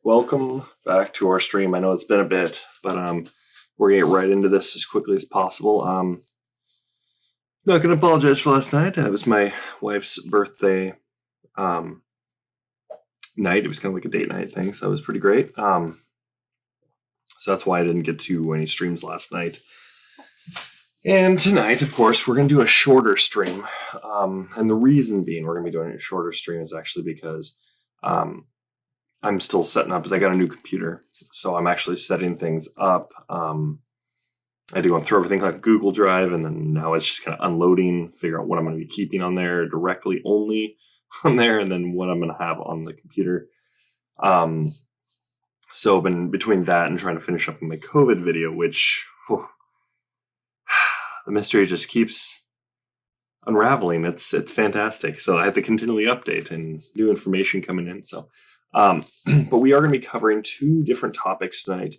Welcome back to our stream. I know it's been a bit, but we're gonna get right into this as quickly as possible. Not gonna apologize for last night. It was my wife's birthday night. It was kind of like a date night thing, so it was pretty great. So that's why I didn't get to any streams last night. And tonight, of course, we're going to do a shorter stream. And the reason being we're going to be doing a shorter stream is actually because I'm still setting up, because I got a new computer. So I'm actually setting things up. I had to go through everything like Google Drive, and then now it's just kind of unloading, figure out what I'm going to be keeping on there directly only on there, and then what I'm going to have on the computer. So I've been between that and trying to finish up my COVID video, which the mystery just keeps unraveling. It's fantastic. So I have to continually update and new information coming in. So, but we are going to be covering two different topics tonight.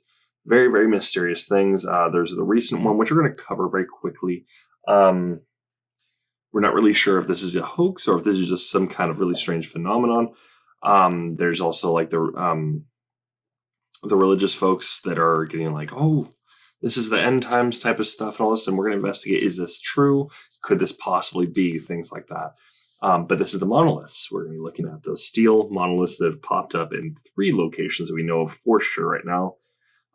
Very, very mysterious things. There's the recent one, which we're going to cover very quickly. We're not really sure if this is a hoax or if this is just some kind of really strange phenomenon. There's also like the religious folks that are getting like, oh, this is the end times type of stuff and all this, and we're going to investigate, is this true? Could this possibly be? Things like that. But this is the monoliths. We're going to be looking at those steel monoliths that have popped up in 3 locations that we know of for sure right now.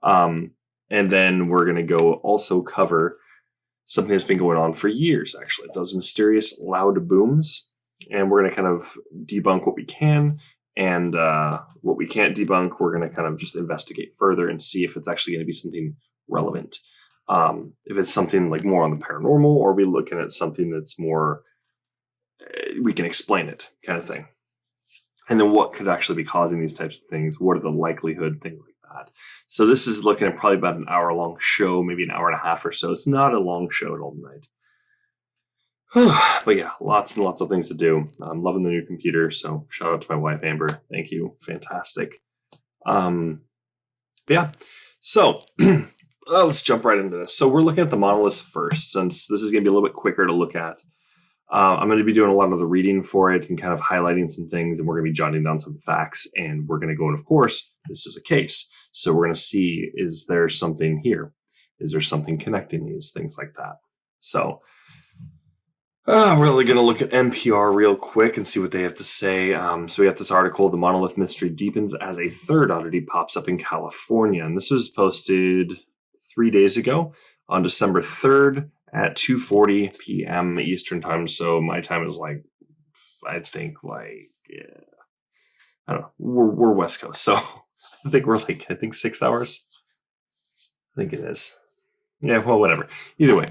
And then we're going to go also cover something that's been going on for years, actually, those mysterious loud booms. And we're going to kind of debunk what we can, and what we can't debunk, we're going to kind of just investigate further and see if it's actually going to be something relevant. If it's something like more on the paranormal, or are we looking at something that's more, we can explain it kind of thing. And then what could actually be causing these types of things? What are the likelihood, things like that. So this is looking at probably about an hour-long show, maybe an hour and a half or so. It's not a long show at all tonight. But yeah, lots and lots of things to do. I'm loving the new computer, so shout out to my wife, Amber. Thank you. Fantastic. Yeah, so let's jump right into this. So we're looking at the monoliths first, since this is going to be a little bit quicker to look at. I'm going to be doing a lot of the reading for it and kind of highlighting some things, and we're going to be jotting down some facts, and we're going to go in, of course, this is a case. So we're going to see, is there something here? Is there something connecting these, things like that? So we're really going to look at NPR real quick and see what they have to say. So we have this article, "The Monolith Mystery Deepens as a Third Oddity Pops Up in California." And this was posted 3 days ago on December 3rd at 2:40 p.m. Eastern time. So my time is like, I think like, I don't know, we're West Coast. So I think we're like, 6 hours. I think it is. Yeah, well, whatever. Either way,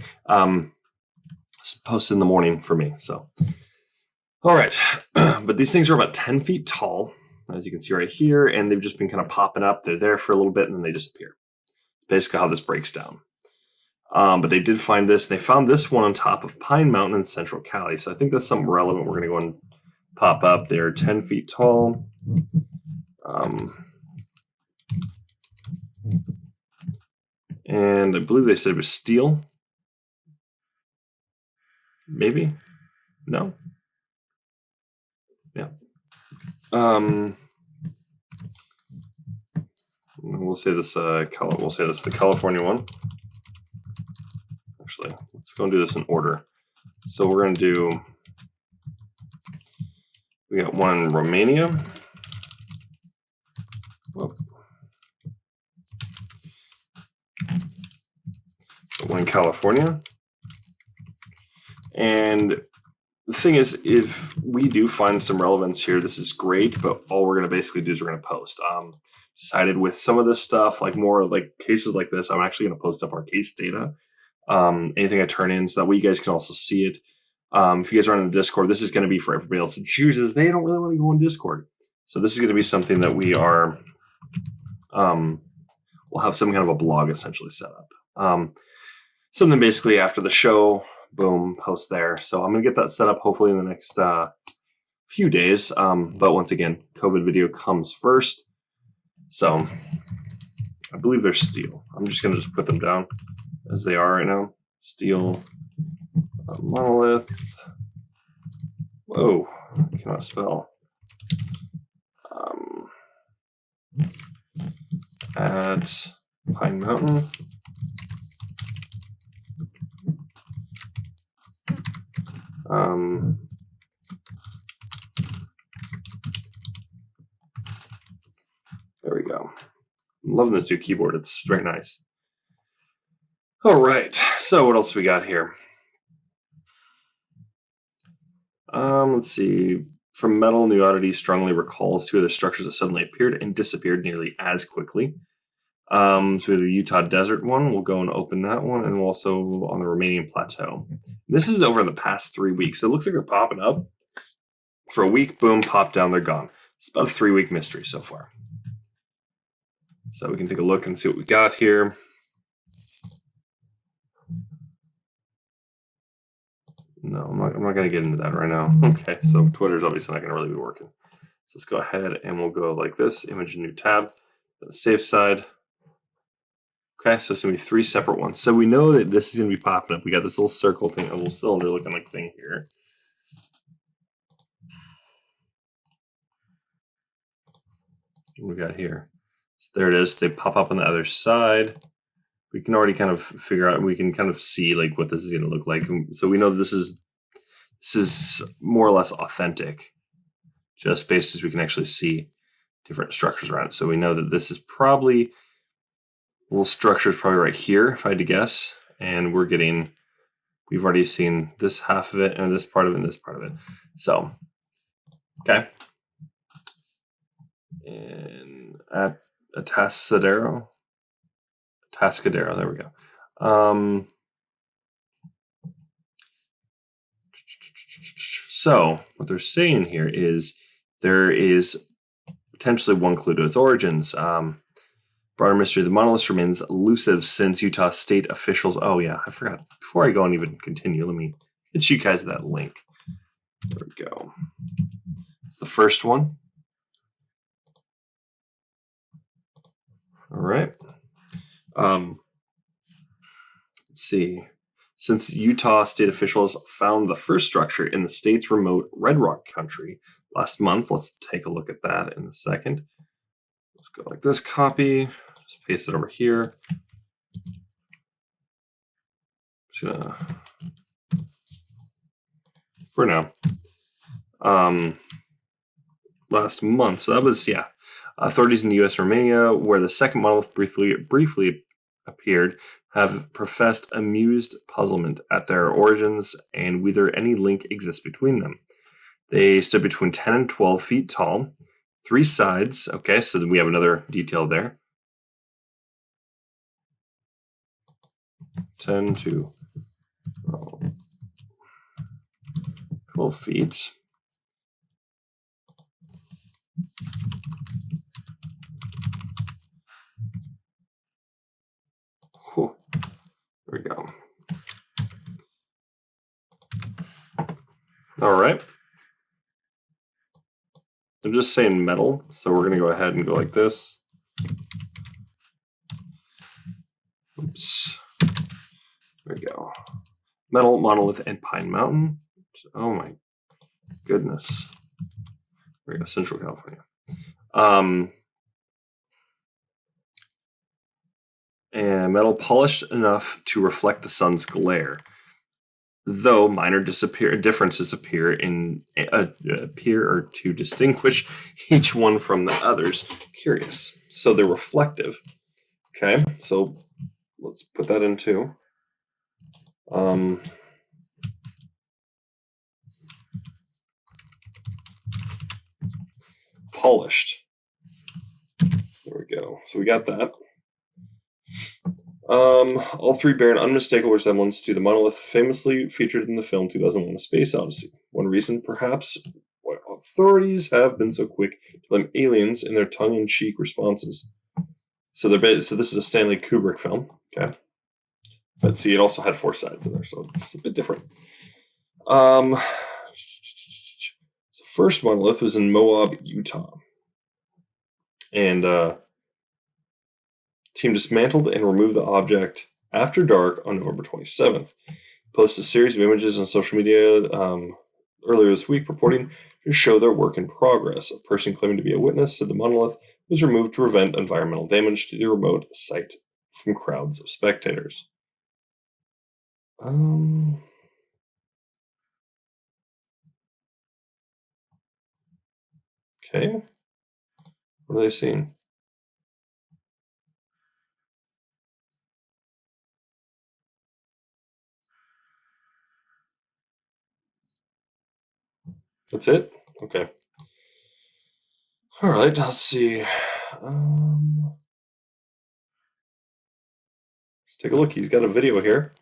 it's posted in the morning for me. So, all right. But these things are about 10 feet tall, as you can see right here, and they've just been kind of popping up. They're there for a little bit, and then they disappear. Basically how this breaks down. But they did find this. They found this one on top of Pine Mountain in central Cali. So I think that's something relevant. We're going to go and pop up. They're 10 feet tall. And I believe they said it was steel. Maybe? No? Yeah. We'll say this. We'll say this is the California one. Actually, let's go and do this in order. So we're going to do. We got one in Romania. Whoa. One in California. And the thing is, if we do find some relevance here, this is great, but all we're going to basically do is we're going to post. Decided with some of this stuff, like more like cases like this, I'm actually going to post up our case data. Anything I turn in, so that way you guys can also see it. If you guys are on the Discord, this is going to be for everybody else that chooses. They don't really want to go on Discord. So this is going to be something that we are, we'll have some kind of a blog essentially set up. Something basically after the show, boom, post there. So I'm going to get that set up hopefully in the next few days. But once again, COVID video comes first. So I believe they're steel. I'm just going to just put them down as they are right now. Steel, monolith. Whoa, I cannot spell. at Pine Mountain. There we go. I'm loving this new keyboard. It's very nice. All right. So what else we got here? Let's see. From Metal, New Oddity strongly recalls two other structures that suddenly appeared and disappeared nearly as quickly. So we have the Utah Desert one. We'll go and open that one, and we'll also on the Romanian Plateau. This is over the past 3 weeks. So it looks like they're popping up. For a week, boom, pop down, they're gone. It's about a 3-week mystery so far. So we can take a look and see what we got here. No, I'm not going to get into that right now. Okay, so Twitter's obviously not going to really be working. So let's go ahead and we'll go like this. Image, new tab. The safe side. Okay, so it's going to be 3 separate ones. So we know that this is going to be popping up. We got this little circle thing, a little cylinder looking like thing here. What we got here. So there it is. They pop up on the other side. We can already kind of figure out, we can kind of see like what this is going to look like. So we know this is more or less authentic, just based as we can actually see different structures around it. So we know that this is probably, little structure is probably right here, if I had to guess. And we've already seen this half of it and this part of it and this part of it. So, okay. And at Atascadero, there we go. So what they're saying here is there is potentially one clue to its origins. Broader mystery of the monoliths remains elusive since Utah state officials. Oh yeah, I forgot. Before I go and even continue, let me get you guys that link. There we go. It's the first one. All right. Let's see. Since Utah state officials found the first structure in the state's remote Red Rock country last month, let's take a look at that in a second. Let's go like this, copy, just paste it over here. Just gonna, for now. Last month, so that was, yeah. Authorities in the U.S. and Romania, where the second monolith briefly appeared, have professed amused puzzlement at their origins and whether any link exists between them. They stood between 10 and 12 feet tall, 3 sides. Okay, so then we have another detail there. 10 to 12 feet. Cool. There we go. All right. I'm just saying metal, so we're going to go ahead and go like this. Oops. There we go. Metal, Monolith, and Pine Mountain. Oh my goodness. There we go, Central California. And metal polished enough to reflect the sun's glare, though minor differences appear or to distinguish each one from the others. Curious. So they're reflective. Okay, so let's put that into polished. There we go. So we got that. All 3 bear an unmistakable resemblance to the monolith famously featured in the film 2001: A Space Odyssey. One reason, perhaps, why authorities have been so quick to blame aliens in their tongue-in-cheek responses. So this is a Stanley Kubrick film, okay? But see, it also had 4 sides in there, so it's a bit different. The first monolith was in Moab, Utah. And team dismantled and removed the object after dark on November 27th. Posted a series of images on social media earlier this week purporting to show their work in progress. A person claiming to be a witness said the monolith was removed to prevent environmental damage to the remote site from crowds of spectators. Okay. What are they seeing? That's it? Okay. All right, let's see. Let's take a look. He's got a video here.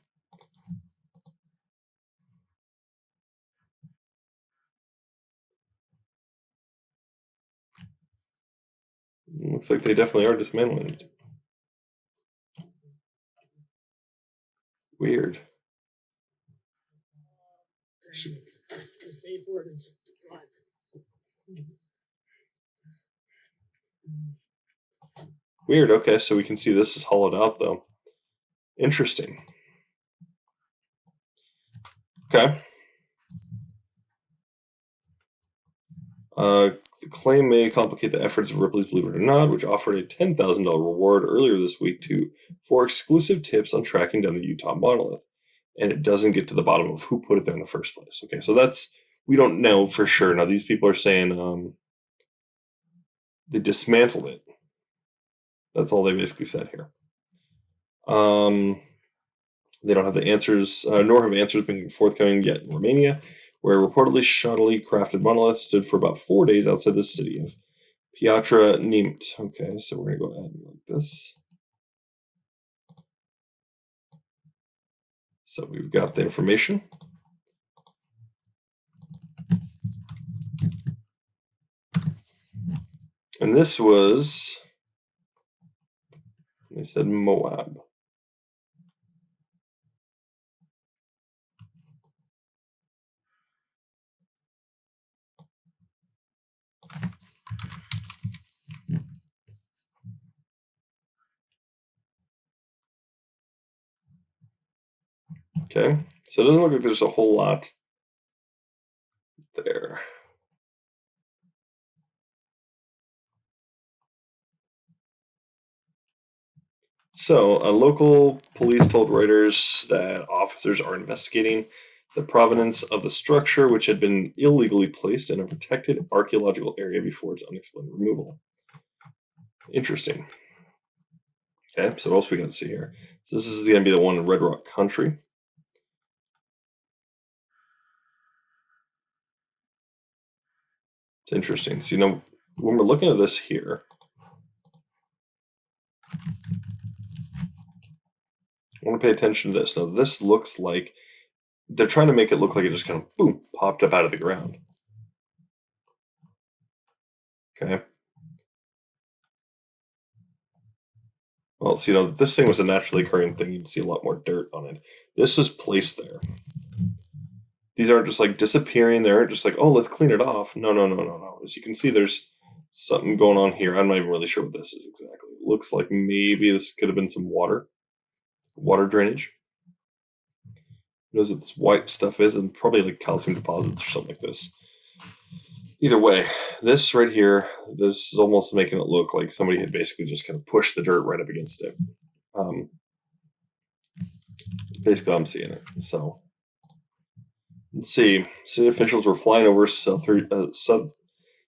Looks like they definitely are dismantling it. Weird. The safe word is run. Weird. Okay, so we can see this is hollowed out, though. Interesting. Okay. The claim may complicate the efforts of Ripley's Believe It or Not, which offered a $10,000 reward earlier this week for exclusive tips on tracking down the Utah monolith. And it doesn't get to the bottom of who put it there in the first place. Okay, so we don't know for sure. Now, these people are saying they dismantled it. That's all they basically said here. They don't have the answers, nor have answers been forthcoming yet in Romania, where reportedly shoddily crafted monoliths stood for about 4 days outside the city of Piatra Neamt. Okay, so we're going to go ahead and like this. So we've got the information. And this was, they said Moab. Okay, so it doesn't look like there's a whole lot there. So, local police told Reuters that officers are investigating the provenance of the structure, which had been illegally placed in a protected archaeological area before its unexplained removal. Interesting. Okay, so what else we got to see here? So this is going to be the one in Red Rock Country. It's interesting. So, when we're looking at this here, I want to pay attention to this. Now, this looks like they're trying to make it look like it just kind of, boom, popped up out of the ground. Okay. Well, so, this thing was a naturally occurring thing. You'd see a lot more dirt on it. This is placed there. These aren't just like disappearing. They aren't just like, oh, let's clean it off. No. As you can see, there's something going on here. I'm not even really sure what this is exactly. It looks like maybe this could have been some water drainage. Who knows what this white stuff is? And probably like calcium deposits or something like this. Either way, this right here, this is almost making it look like somebody had basically just kind of pushed the dirt right up against it. Basically, I'm seeing it. So, let's see. City officials were flying over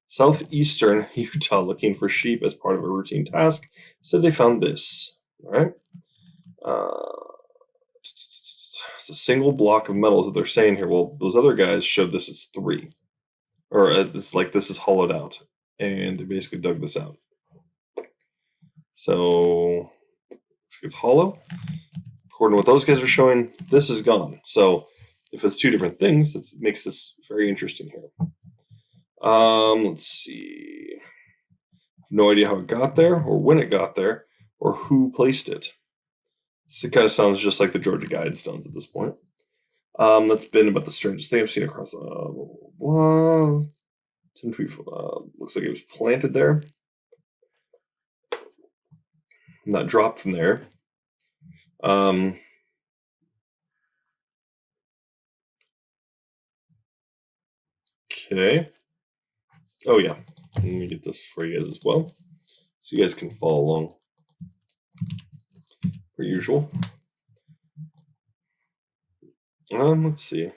southeastern Utah looking for sheep as part of a routine task. Said they found this. All right. It's a single block of metals that they're saying here. Well, those other guys showed this as 3. Or it's like this is hollowed out. And they basically dug this out. So it's hollow. According to what those guys are showing, this is gone. So if it's 2 different things, it makes this very interesting here. Let's see. No idea how it got there, or when it got there, or who placed it. So it kind of sounds just like the Georgia Guidestones at this point. That's been about the strangest thing I've seen across. Looks like it was planted there, not dropped from there. Okay. Oh yeah. Let me get this for you guys as well, so you guys can follow along per usual. Let's see.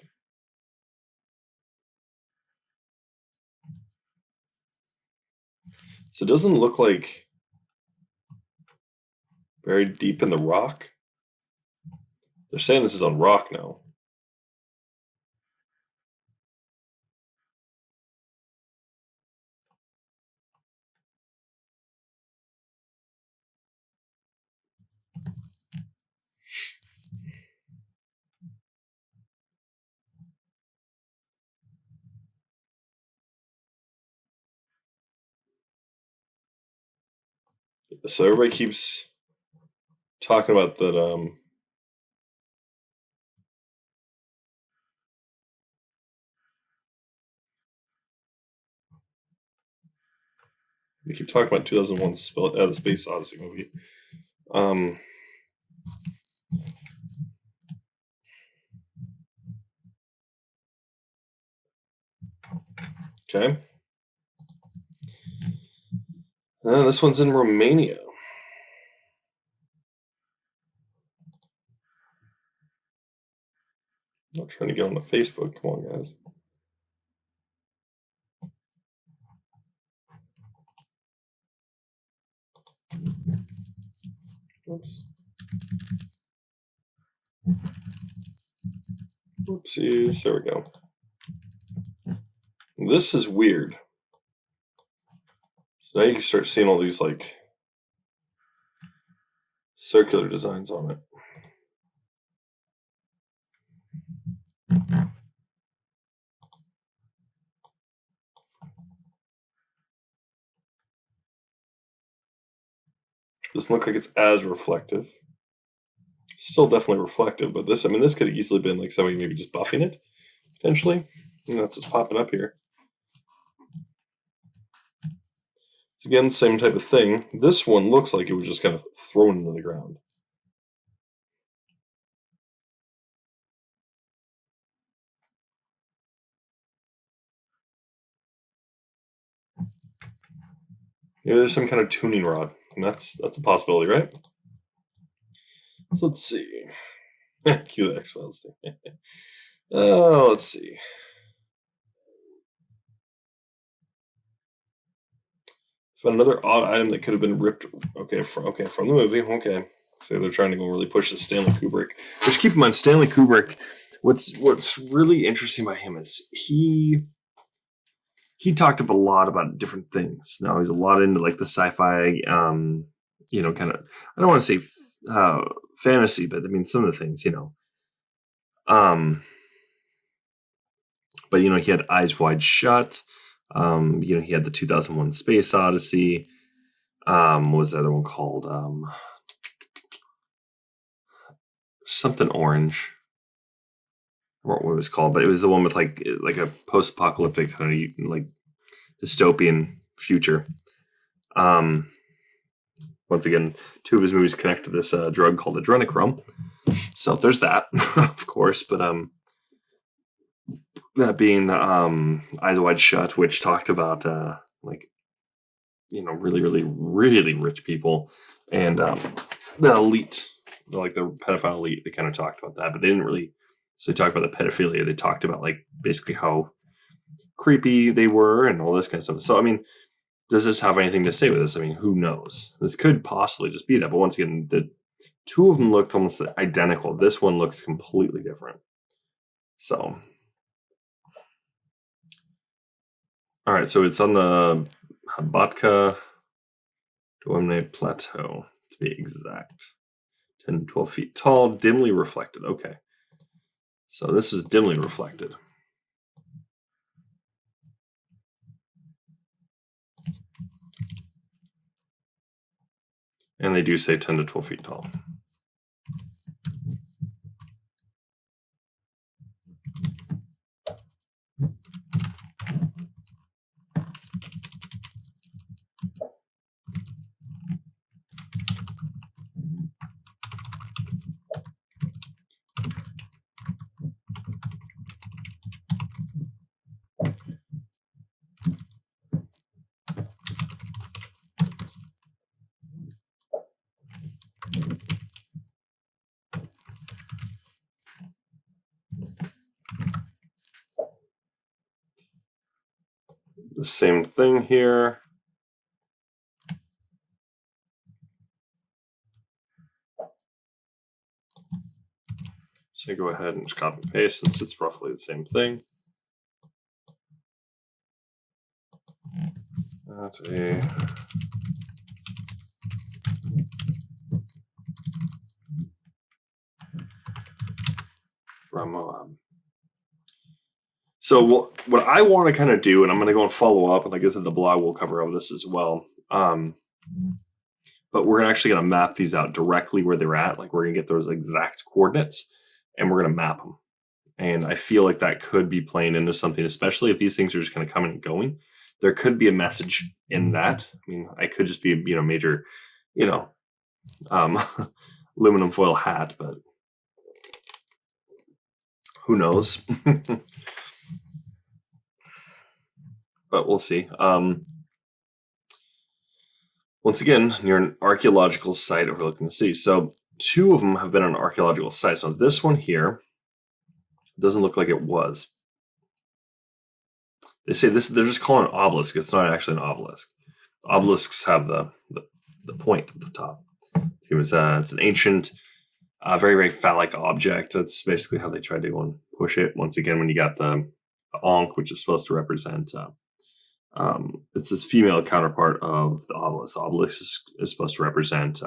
So it doesn't look like buried deep in the rock. They're saying this is on rock now. So everybody keeps talking about that. They keep talking about 2001 the Space Odyssey movie. Okay. This one's in Romania. I'm not trying to get on the Facebook. Come on, guys. Oops. Oopsies. There we go. This is weird. So now you can start seeing all these like circular designs on it. Doesn't look like it's as reflective. Still definitely reflective, but this could have easily been like somebody maybe just buffing it, potentially. And that's what's popping up here. It's again the same type of thing. This one looks like it was just kind of thrown into the ground. Maybe there's some kind of tuning rod, and that's a possibility, right? So let's see. Cue the X-Files thing. Let's see. Found another odd item that could have been ripped. Okay, from the movie. Okay, so they're trying to go really push the Stanley Kubrick. Just keep in mind, Stanley Kubrick. What's really interesting about him is he talked a lot about different things. Now he's a lot into like the sci-fi, kind of. I don't want to say fantasy, but I mean some of the things, But he had Eyes Wide Shut. He had the 2001 Space Odyssey. What was the other one called? Something orange. I forgot what it was called, but it was the one with like a post-apocalyptic kind of like dystopian future. Once again, two of his movies connect to this drug called adrenochrome. So there's that, of course. But that being Eyes Wide Shut, which talked about really, really, really rich people and the elite, like the pedophile elite. They kind of talked about that, but they didn't really. So they talked about the pedophilia. They talked about like basically how creepy they were and all this kind of stuff. So I mean, does this have anything to say with this? I mean, who knows? This could possibly just be that. But once again, the two of them looked almost identical. This one looks completely different. So, all right. So it's on the Habatka Domne Plateau, to be exact. 10 to 12 feet tall, dimly reflected. Okay. So this is dimly reflected. And they do say 10 to 12 feet tall. the same thing here. So go ahead and just copy and paste since it's roughly the same thing. That's a from so what I want to kind of do, and I'm going to go and follow up, and like I said, the blog will cover all this as well. But we're actually going to map these out directly where they're at. Like we're going to get those exact coordinates, and we're going to map them. And I feel like that could be playing into something, especially if these things are just kind of coming and going. There could be a message in that. I mean, I could just be a major, aluminum foil hat, but who knows? But we'll see. Once again, near an archaeological site overlooking the sea. So 2 of them have been on archaeological sites. So this one here doesn't look like it was. They say this, they're just calling it an obelisk. It's not actually an obelisk. Obelisks have the point at the top. It's an ancient, very, very phallic object. That's basically how they tried to go and push it. Once again, when you got the ankh, which is supposed to represent, it's this female counterpart of the obelisk. Obelisk is supposed to represent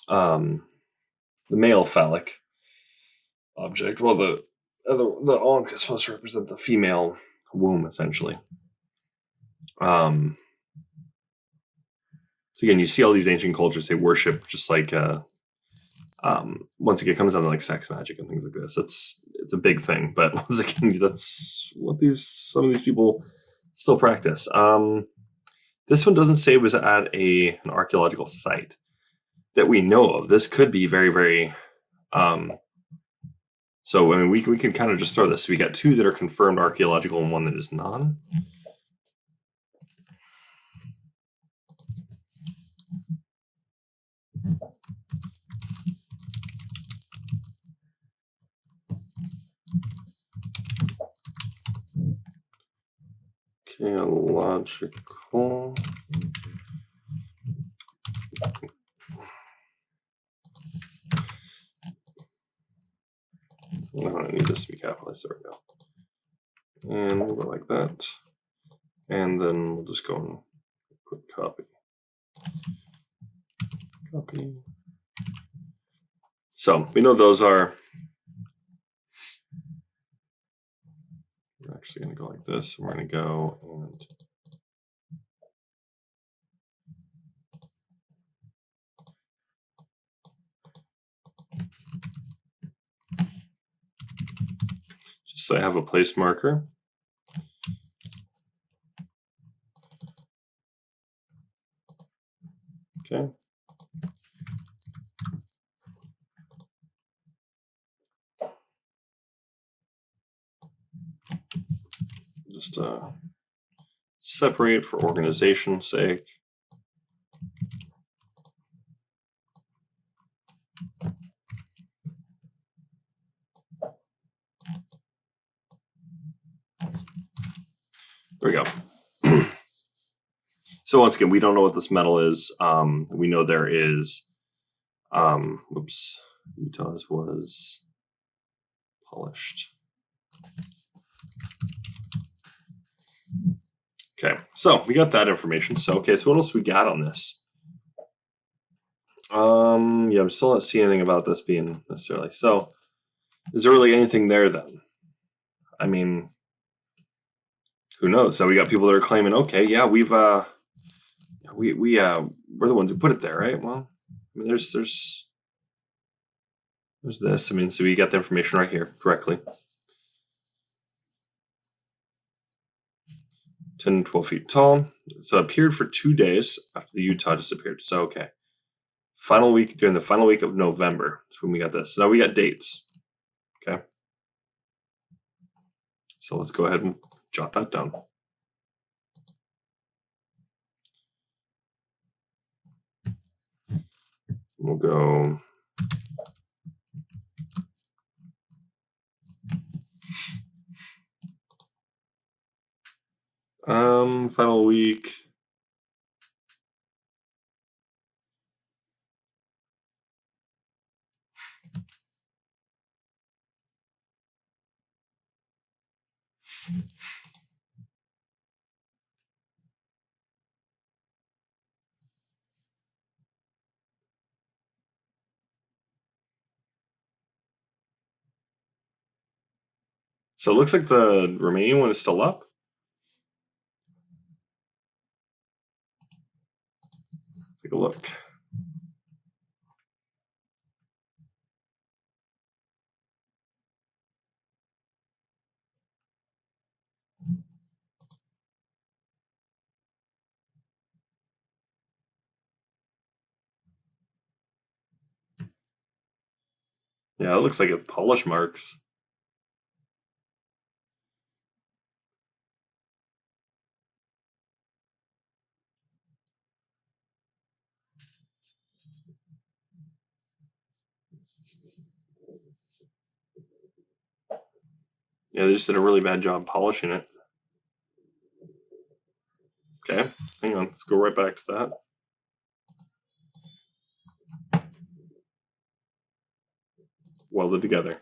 the male phallic object. Well, the ankh is supposed to represent the female womb, essentially. So again, you see all these ancient cultures, they worship just like once again, it comes down to like sex magic and things like this. It's a big thing, but once again, that's what some of these people still practice. This one doesn't say it was at an archaeological site that we know of. This could be very, very. So I mean, we can kind of just throw this. We got 2 that are confirmed archaeological and 1 that is not. Archaeological. No, I need this to be capitalized. There we go. And we'll go like that. And then we'll just go and put copy. Copy. So we know those are. We're actually going to go like this. We're going to go and. Just so I have a place marker. Okay. Just separate for organization's sake. There we go. So once again, we don't know what this metal is. We know there is. Utah's was polished. Okay, so we got that information. So so what else we got on this? Yeah, I'm still not seeing anything about this being necessarily. So, is there really anything there then? I mean, who knows? So we got people that are claiming, okay, yeah, we're the ones who put it there, right? Well, I mean, there's this. I mean, so we got the information right here directly. 10, 12 feet tall. So it appeared for 2 days after the Utah disappeared. So, okay. During the final week of November is when we got this. So now we got dates. Okay. So let's go ahead and jot that down. We'll go. Final week. So it looks like the Romanian one is still up. Take a look. Yeah, it looks like it's polish marks. Yeah, they just did a really bad job polishing it. Okay, hang on. Let's go right back to that. Welded together.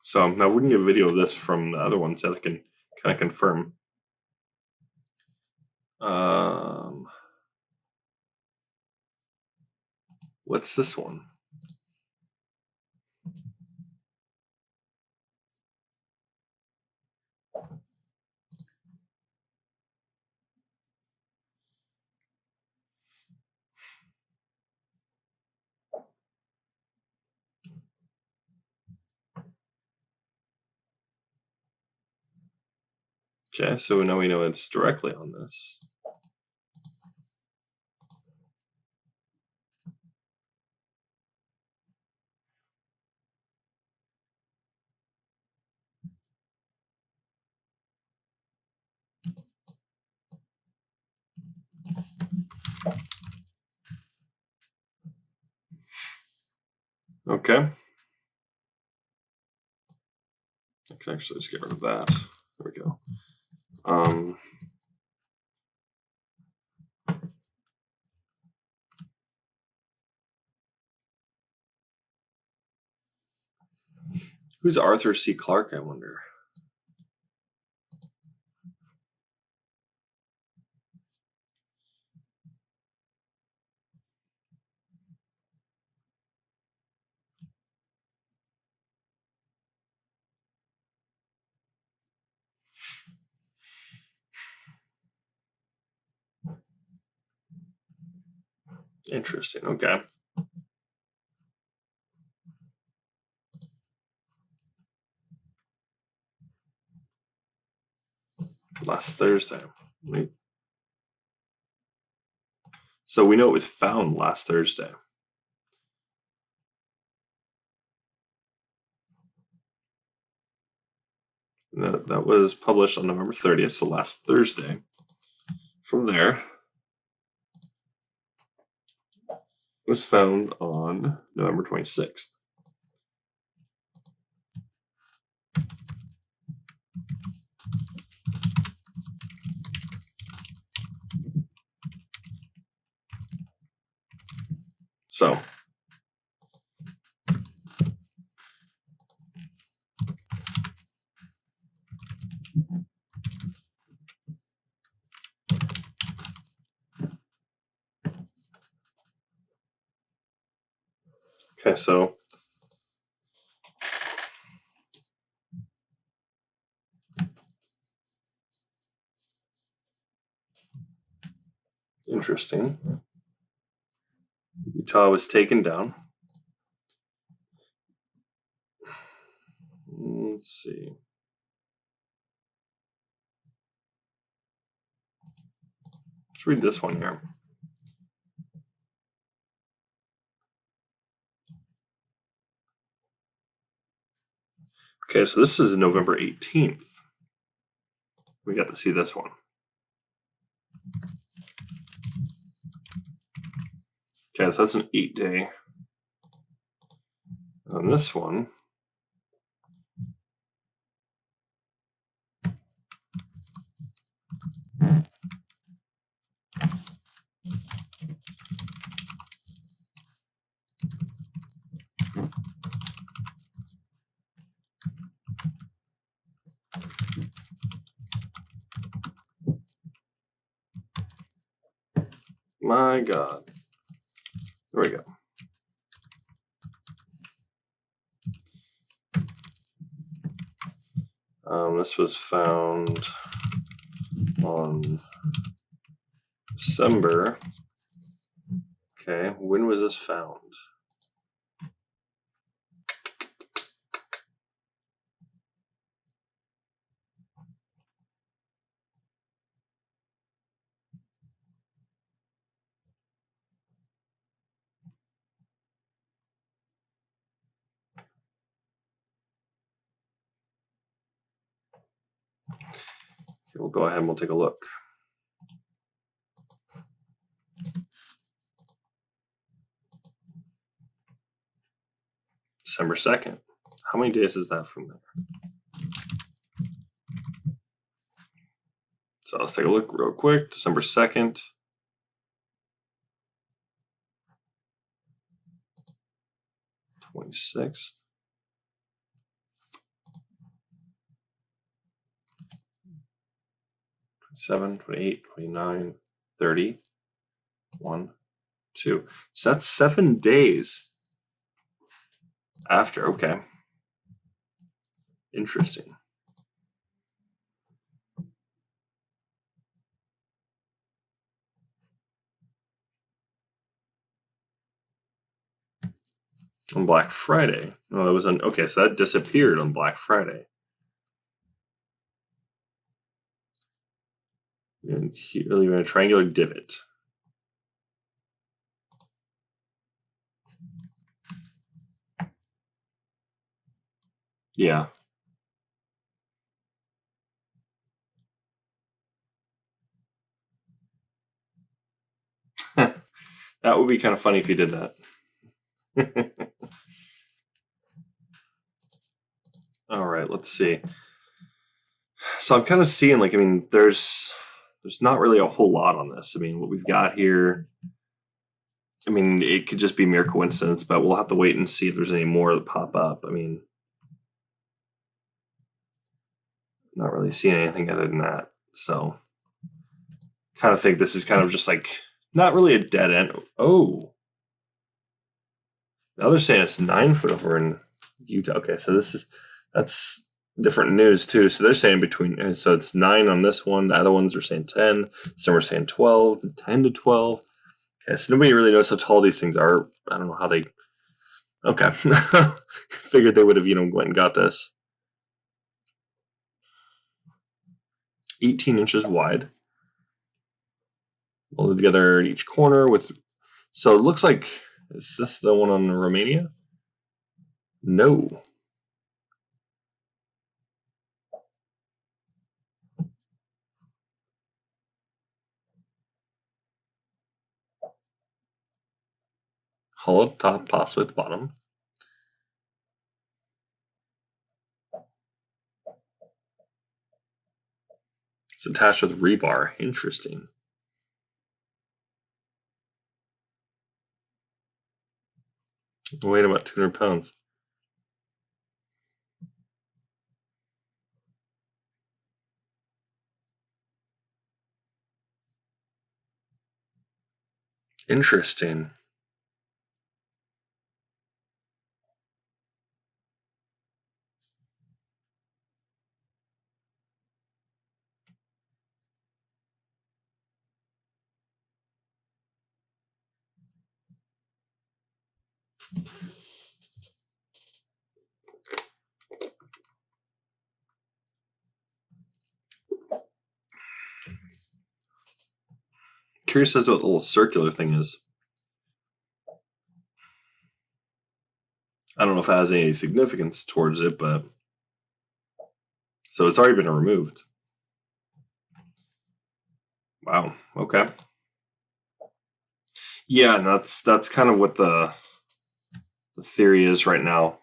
So now we can get a video of this from the other one so I can kind of confirm. What's this one? Okay, so now we know it's directly on this. Okay. I can actually just get rid of that. There we go. Who's Arthur C. Clarke, I wonder? Interesting. Okay. Last Thursday. Wait. So we know it was found last Thursday. That was published on November 30th, so last Thursday. From there, it was found on November 26th. So, okay, so interesting. Utah was taken down. Let's see. Let's read this one here. Okay, so this is November 18th. We got to see this one. Okay, so that's an 8-day. On this one, My God. There we go. This was found on December. Okay, when was this found? Okay, we'll go ahead and we'll take a look. December 2nd. How many days is that from there? So let's take a look real quick. December 2nd. '26th. 27, 28, 29, 30. 1, 2. So that's 7 days after. Okay. Interesting. On Black Friday. Oh, it was on. Okay, so that disappeared on Black Friday. And here, leaving a triangular divot. Yeah. That would be kind of funny if you did that. All right, let's see. So I'm kind of seeing, like, I mean, there's not really a whole lot on this. I mean, what we've got here, I mean, it could just be mere coincidence, but we'll have to wait and see if there's any more that pop up. I mean, not really seeing anything other than that. So kind of think this is kind of just like not really a dead end. Oh, now they're saying it's 9 foot over in Utah. Okay, so that's different news too. So they're saying between, so it's 9 on this one. The other ones are saying 10. Some are saying 12, 10 to 12. Okay, so nobody really knows how tall these things are. I don't know how they. Okay, figured they would have went and got this. 18 inches wide. Welded together at each corner with. So it looks like, is this the one on Romania? No. Hollow top, possibly at the bottom. It's attached with rebar. Interesting. Weight about 200 pounds. Interesting. Curious as to what the little circular thing is. I don't know if it has any significance towards it, but so it's already been removed. Wow. Okay. Yeah, and that's kind of what the theory is right now.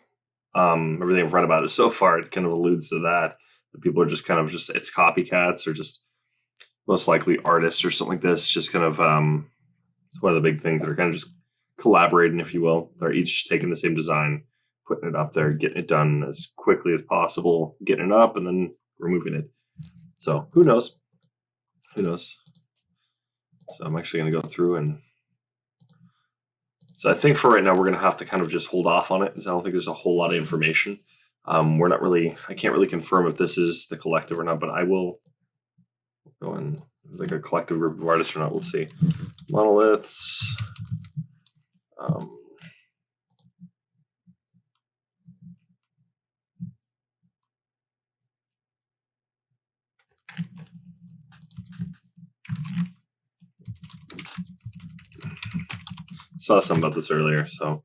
Everything I've read about it so far, it kind of alludes to that people are just kind of just it's copycats or just most likely artists or something like this. Just kind of it's one of the big things that are kind of just collaborating, if you will. They're each taking the same design, putting it up there, getting it done as quickly as possible, getting it up, and then removing it. So who knows? Who knows? So I'm actually going to go through and. So I think for right now we're going to have to kind of just hold off on it because I don't think there's a whole lot of information. We're not really. I can't really confirm if this is the collective or not, but I will go in like a collective group of artists or not. We'll see. Monoliths. Saw something about this earlier, so.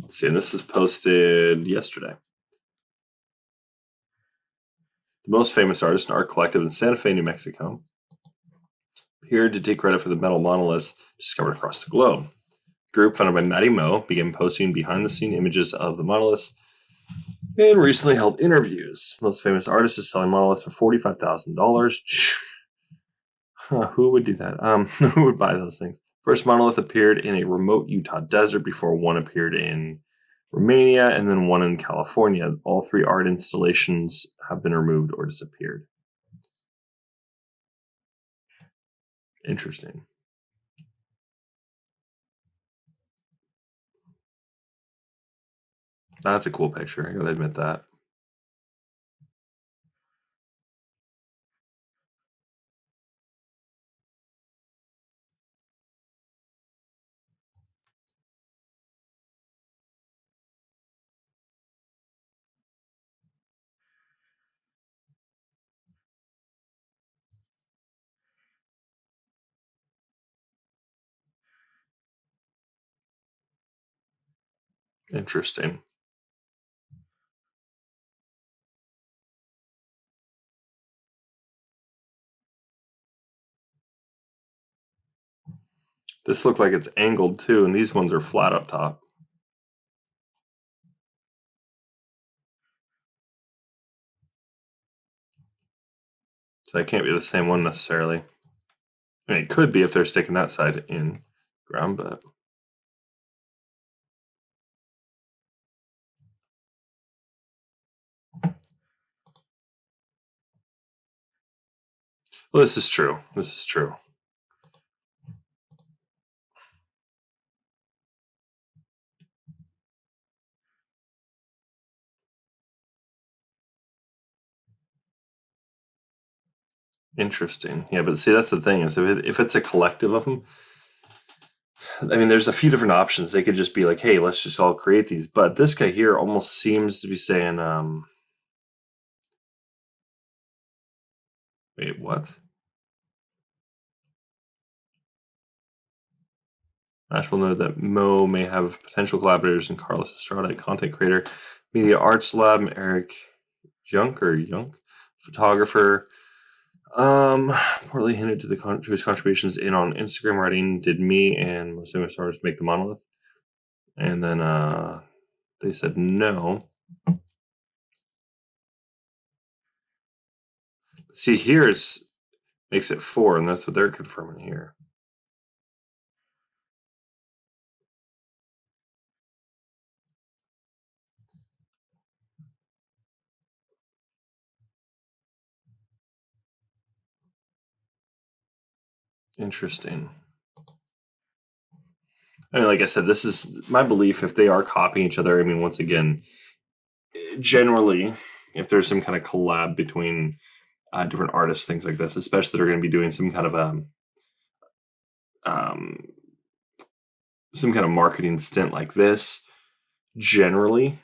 Let's see, and this is posted yesterday. The most famous artist and art collective in Santa Fe, New Mexico, appeared to take credit for the metal monoliths discovered across the globe. The group, founded by Matty Moe, began posting behind-the-scene images of the monoliths and recently held interviews. The most famous artist is selling monoliths for $45,000. Who would do that? Who would buy those things? First monolith appeared in a remote Utah desert before one appeared in Romania and then one in California. All three art installations have been removed or disappeared. Interesting. That's a cool picture. I gotta admit that. Interesting. This looks like it's angled too, and these ones are flat up top. So it can't be the same one necessarily. I mean, it could be if they're sticking that side in ground, but. Well, this is true. This is true. Interesting. Yeah, but see, that's the thing is if it's a collective of them, I mean, there's a few different options. They could just be like, "Hey, let's just all create these." But this guy here almost seems to be saying, "Wait, what?" Ash will know that Mo may have potential collaborators in Carlos Estrada, content creator, Media Arts Lab, Eric Yunk, photographer. Partly hinted to his contributions in on Instagram writing. Did me and most famous artists make the monolith? And then they said no. See, here makes it 4, and that's what they're confirming here. Interesting. I mean, like I said, this is my belief. If they are copying each other, I mean, once again, generally, if there's some kind of collab between different artists, things like this, especially that are going to be doing some kind of um, some kind of marketing stint like this, generally.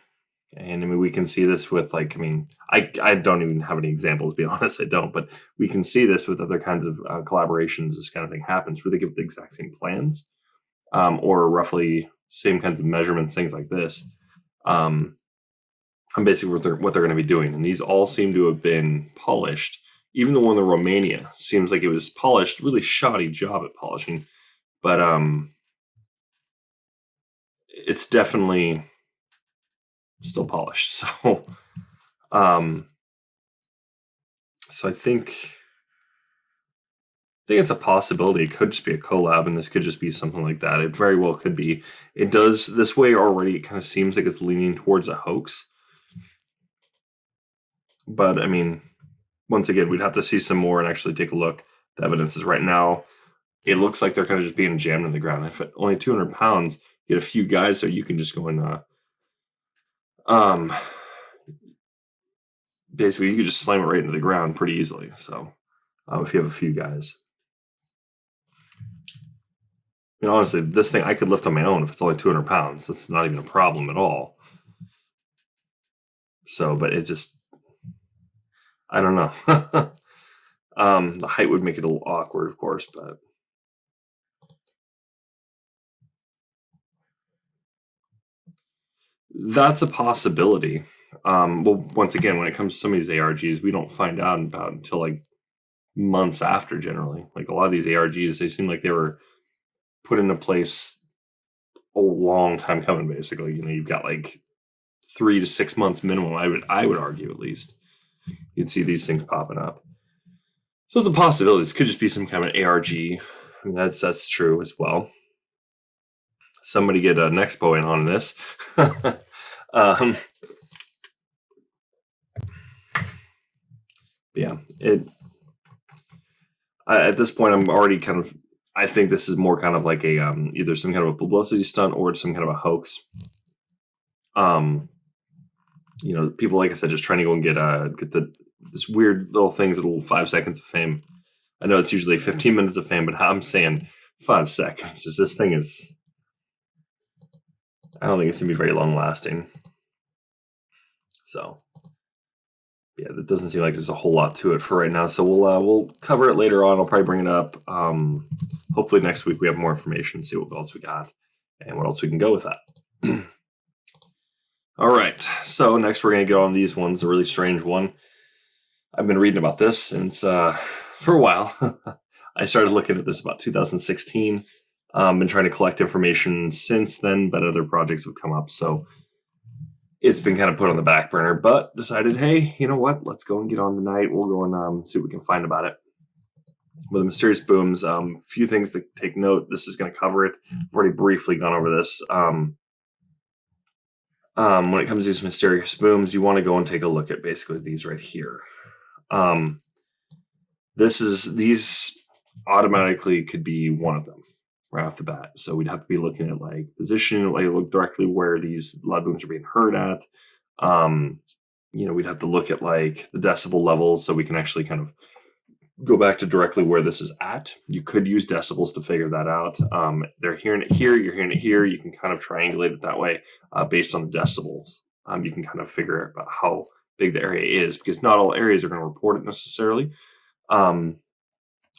And I mean, we can see this with like, I mean, I don't even have any examples, to be honest, I don't, but we can see this with other kinds of collaborations. This kind of thing happens where they give the exact same plans or roughly same kinds of measurements, things like this. And basically what they're going to be doing. And these all seem to have been polished. Even the one in Romania seems like it was polished, really shoddy job at polishing, but it's definitely still polished. So I think think it's a possibility. It could just be a collab, and this could just be something like that. It very well could be. It does this way already. It kind of seems like it's leaning towards a hoax. But I mean, once again, we'd have to see some more and actually take a look. The evidence is right now. It looks like they're kind of just being jammed in the ground. If only 200 pounds, you get a few guys, so you can just go and basically you could just slam it right into the ground pretty easily. So if you have a few guys. Honestly, this thing I could lift on my own if it's only 200 pounds. It's not even a problem at all. So, but it just, I don't know. The height would make it a little awkward, of course, but that's a possibility. Well, once again, when it comes to some of these ARGs, we don't find out about until like months after. Generally, like a lot of these ARGs, they seem like they were put into place a long time coming. Basically, you've got like 3 to 6 months minimum. I would argue at least you'd see these things popping up. So it's a possibility. This could just be some kind of ARG. I mean, that's true as well. Somebody get an expo in on this. Yeah, at this point, I'm already kind of. I think this is more kind of like a either some kind of a publicity stunt or some kind of a hoax. People, like I said, just trying to go and get this weird little things, little 5 seconds of fame. I know it's usually 15 minutes of fame, but I'm saying 5 seconds. Just this thing is. I don't think it's gonna be very long lasting. So. Yeah, that doesn't seem like there's a whole lot to it for right now. So we'll cover it later on. I'll probably bring it up. Hopefully next week we have more information, see what else we got, and what else we can go with that. All right. So next we're going to go on these ones. A really strange one. I've been reading about this since for a while. I started looking at this about 2016. Been trying to collect information since then, but other projects have come up. So it's been kind of put on the back burner, but decided, hey, you know what? Let's go and get on tonight. We'll go and see what we can find about it. With the mysterious booms, a few things to take note. This is going to cover it. I've already briefly gone over this. When it comes to these mysterious booms, you want to go and take a look at basically these right here. These automatically could be one of them right off the bat. So we'd have to be looking at like position, like look directly where these loud booms are being heard at. We'd have to look at like the decibel levels so we can actually kind of go back to directly where this is at. You could use decibels to figure that out. They're hearing it here, you're hearing it here. You can kind of triangulate it that way based on the decibels. You can kind of figure out how big the area is because not all areas are going to report it necessarily.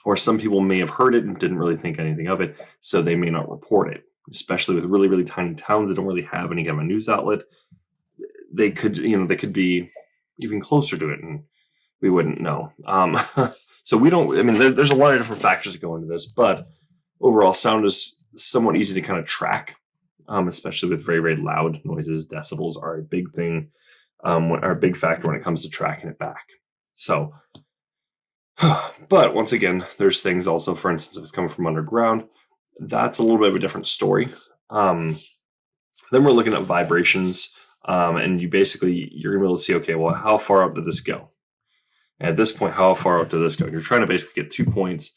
Or some people may have heard it and didn't really think anything of it, so they may not report it, especially with really, really tiny towns that don't really have any kind of a news outlet. They could be even closer to it, and we wouldn't know. So we don't. I mean, there's a lot of different factors that go into this, but overall, sound is somewhat easy to kind of track, especially with very, very loud noises. Decibels are a big thing, are a big factor when it comes to tracking it back. So. But once again, there's things also, for instance, if it's coming from underground, that's a little bit of a different story. Then we're looking at vibrations, and you're going to be able to see, okay, well, how far up did this go? And at this point, how far up did this go? You're trying to basically get 2 points,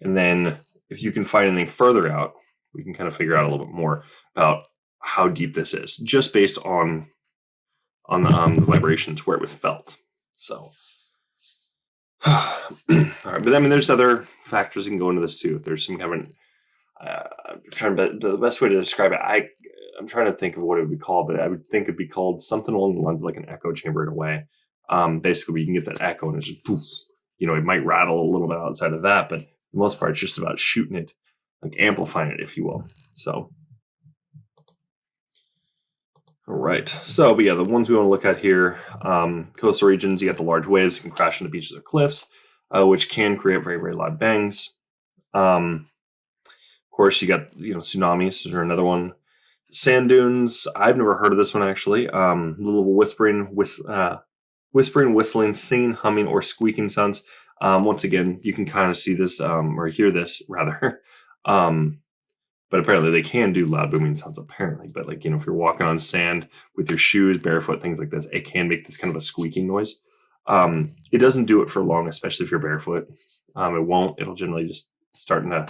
and then if you can find anything further out, we can kind of figure out a little bit more about how deep this is, just based on the vibrations where it was felt. So. All right, but I mean, there's other factors that can go into this too. If there's some kind of, the best way to describe it, I'm trying to think of what it would be called, but I would think it'd be called something along the lines of like an echo chamber in a way. Basically, you can get that echo and it's just poof. It might rattle a little bit outside of that, but for the most part, it's just about shooting it, like amplifying it, if you will. So. All right. So, but yeah, the ones we want to look at here, coastal regions, you got the large waves can crash into beaches or cliffs, which can create very, very loud bangs. Of course, you got tsunamis. There's another one. Sand dunes. I've never heard of this one actually. Little whispering, whistling, singing, humming, or squeaking sounds. Once again, you can kind of see this or hear this rather. But apparently they can do loud booming sounds apparently. But like, if you're walking on sand with your shoes, barefoot, things like this, it can make this kind of a squeaking noise. It doesn't do it for long, especially if you're barefoot. It won't. It'll generally just starting to,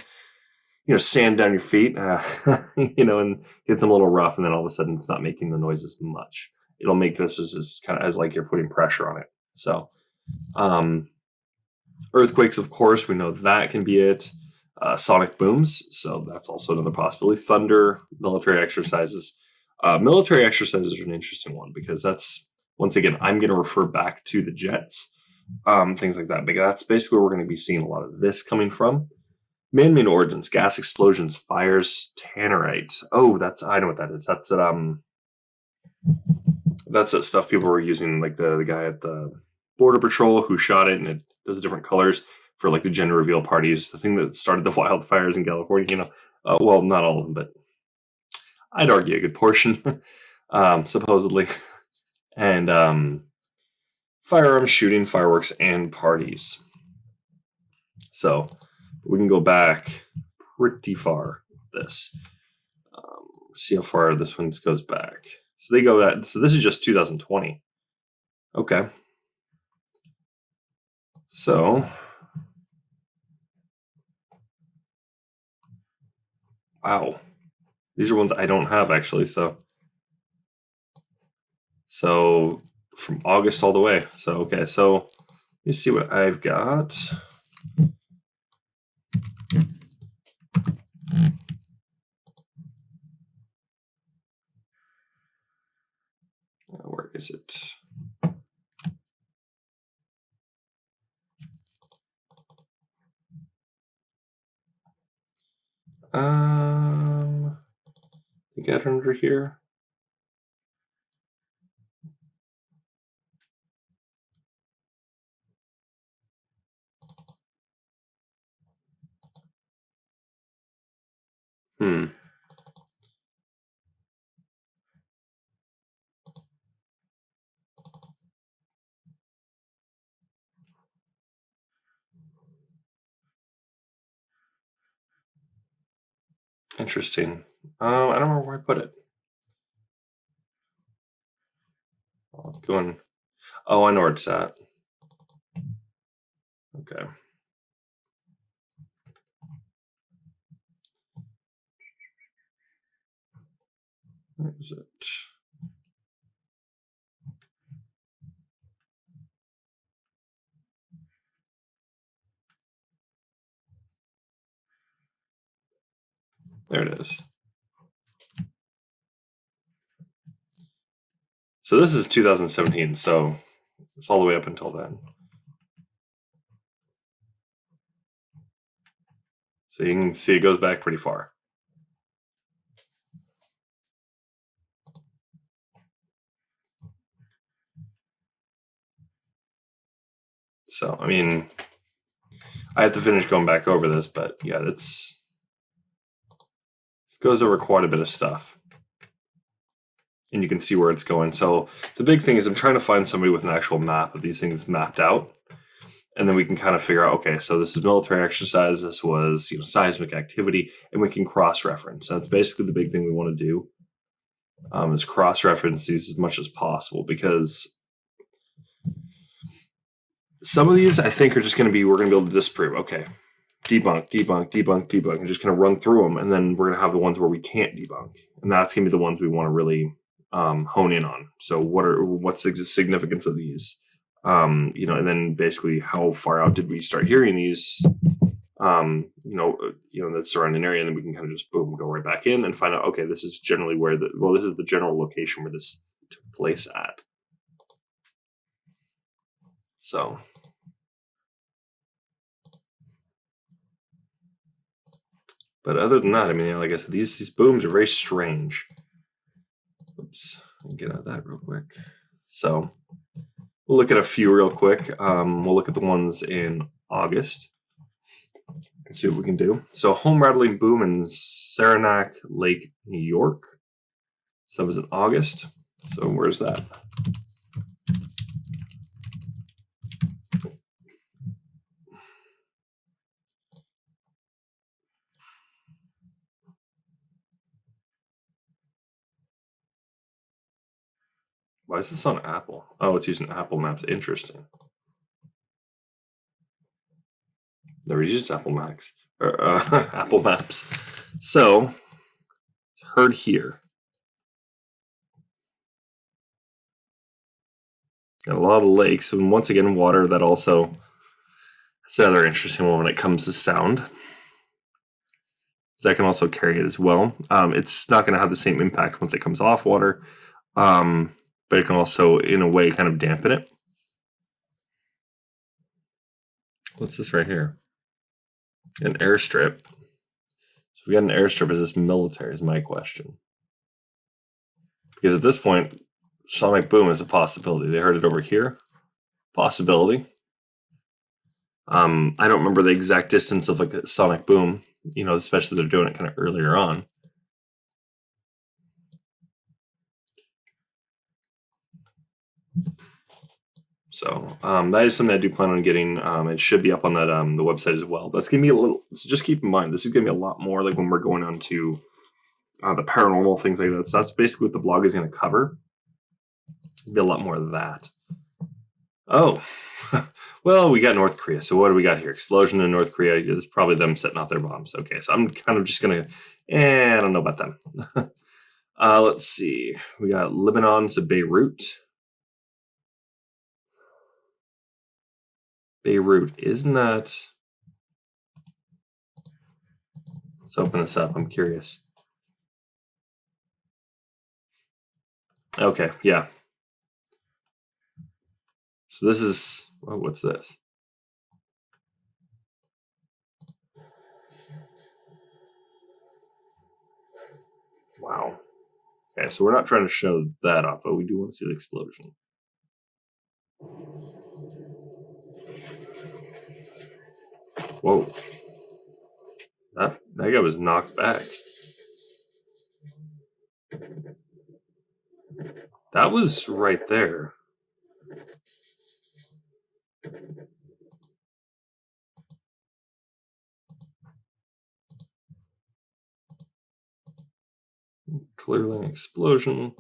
sand down your feet, and get them a little rough. And then all of a sudden it's not making the noise as much. It'll make this as kind of as like you're putting pressure on it. So, earthquakes, of course, we know that can be it. Sonic booms, so that's also another possibility. Thunder, military exercises. Military exercises are an interesting one because that's, once again, I'm going to refer back to the jets, things like that, because that's basically where we're going to be seeing a lot of this coming from. Man-made origins, gas explosions, fires, tannerite. Oh, I know what that is. That's that stuff people were using, like the guy at the Border Patrol who shot it, and it does different colors for like the gender reveal parties, the thing that started the wildfires in California, well, not all of them, but I'd argue a good portion, supposedly. And firearms shooting, fireworks, and parties. So we can go back pretty far with this. See how far this one goes back. So so this is just 2020. Okay. So, wow. These are ones I don't have actually, so from August all the way. So okay, so let me see what I've got. Where is it? I got it under here. Interesting. I don't remember where I put it. Let's go in. Oh, I know where it's at. Okay. Where is it? There it is. So this is 2017, so it's all the way up until then. So you can see it goes back pretty far. So, I mean, I have to finish going back over this, but yeah, this goes over quite a bit of stuff. And you can see where it's going. So the big thing is I'm trying to find somebody with an actual map of these things mapped out. And then we can kind of figure out, okay, so this is military exercise, this was seismic activity, and we can cross-reference. That's basically the big thing we want to do, is cross-reference these as much as possible, because some of these I think are just going to be, we're going to be able to disprove. Okay, debunk, debunk, debunk, debunk, and just kind of run through them, and then we're going to have the ones where we can't debunk, and that's going to be the ones we want to really hone in on. So what's the significance of these? And then basically how far out did we start hearing these? The surrounding area, and then we can kind of just boom, go right back in and find out. Okay, this is generally where this is the general location where this took place at. So. But other than that, I mean, like I said, these booms are very strange. Oops, get out of that real quick. So we'll look at a few real quick. We'll look at the ones in August and see what we can do. So home rattling boom in Saranac Lake, New York. So that was in August. So where's that? Why is this on Apple? Oh, it's using Apple Maps. Interesting. Never used Apple Maps. Apple Maps. So, heard here. Got a lot of lakes, and once again, water that also. It's another interesting one when it comes to sound. That can also carry it as well. It's not going to have the same impact once it comes off water, but it can also, in a way, kind of dampen it. What's this right here? An airstrip. So if we got an airstrip, is this military? Is my question. Because at this point, sonic boom is a possibility. They heard it over here. Possibility. I don't remember the exact distance of like a sonic boom. Especially they're doing it kind of earlier on. So that is something I do plan on getting. It should be up on that the website as well. That's gonna be a little. So just keep in mind, this is gonna be a lot more like when we're going on to the paranormal things like that. So that's basically what the blog is gonna cover. Be a lot more of that. Oh, well, we got North Korea. So what do we got here? Explosion in North Korea. It's probably them setting off their bombs. Okay, so I'm kind of just gonna. I don't know about them. Let's see. We got Lebanon to Beirut. Beirut, isn't that? Let's open this up. I'm curious. Okay, yeah. So this is. Oh, what's this? Wow. Okay, so we're not trying to show that off, but we do want to see the explosion. Whoa. That guy was knocked back. That was right there. Clearly an explosion.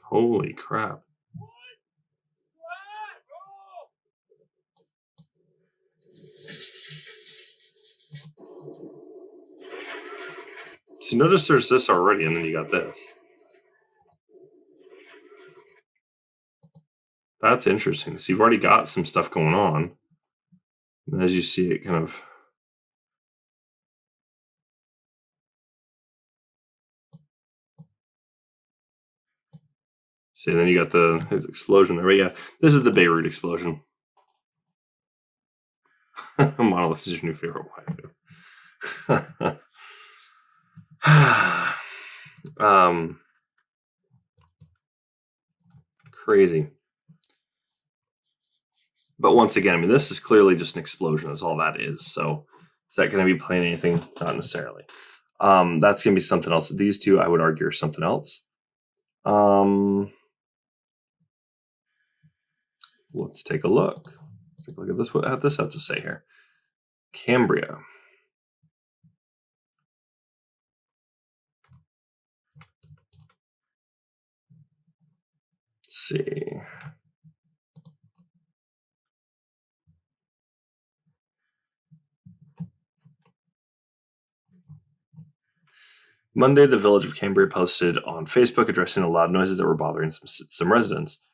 Holy crap. So notice there's this already, and then you got this. That's interesting. So you've already got some stuff going on. And as you see it kind of. See, then you got the explosion there. But yeah, this is the Beirut explosion. Monoliths is your new favorite waifu. Crazy. But once again, I mean, this is clearly just an explosion. Is all that is. So is that going to be playing anything? Not necessarily. That's going to be something else. These two, I would argue, are something else. Let's take a look. Let's take a look at this. What this has to say here. Cambria. Let's see. Monday, the village of Cambria posted on Facebook addressing the loud noises that were bothering some residents.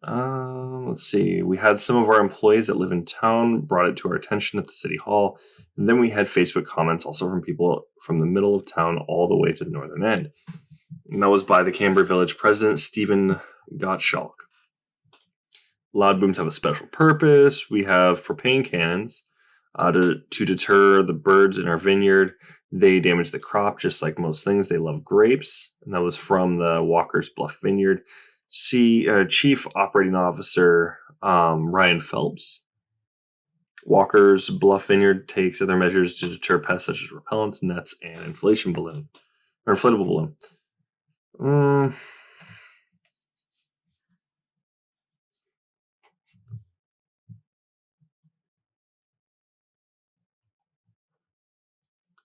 Let's see. We had some of our employees that live in town brought it to our attention at the city hall. And then we had Facebook comments also from people from the middle of town all the way to the northern end. And that was by the Cambria Village president, Stephen Gottschalk. Loud booms have a special purpose. We have propane cannons to deter the birds in our vineyard. They damage the crop just like most things. They love grapes. And that was from the Walker's Bluff Vineyard. Chief Operating Officer Ryan Phelps. Walker's Bluff Vineyard takes other measures to deter pests such as repellents, nets, and inflatable balloon.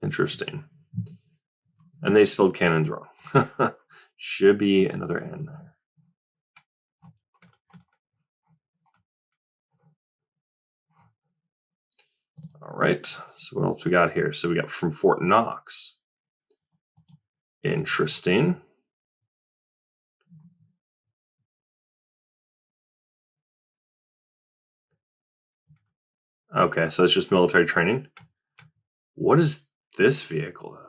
Interesting. And they spelled cannons wrong. Should be another N there. All right. So what else we got here? So we got from Fort Knox. Interesting. Okay, so it's just military training. What is this vehicle, though?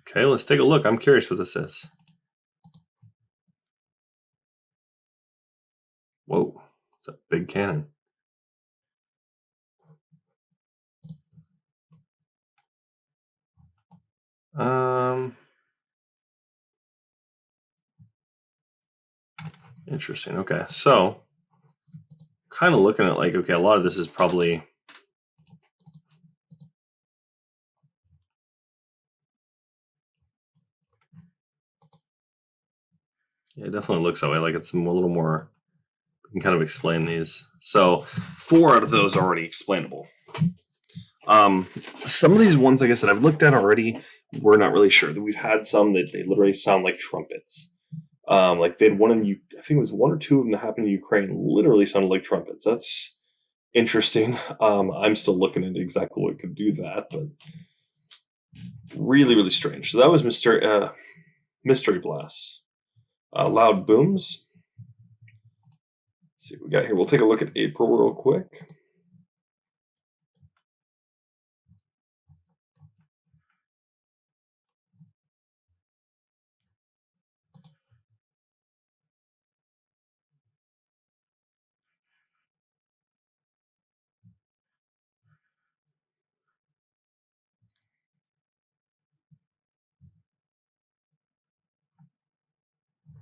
Okay, let's take a look. I'm curious what this is. Whoa, it's a big cannon. Interesting. Okay, so kind of looking at like, okay, a lot of this is probably it definitely looks that way. Like it's a little more. We can kind of explain these. So 4 out of those are already explainable. Some of these ones, like I said, I've looked at already. We're not really sure. We've had some that they literally sound like trumpets. Like they had one in I think it was 1 or 2 of them that happened in Ukraine. Literally sounded like trumpets. That's interesting. I'm still looking at exactly what could do that, but really, really strange. So that was Mystery Blast. Loud booms. Let's see what we got here. We'll take a look at April real quick.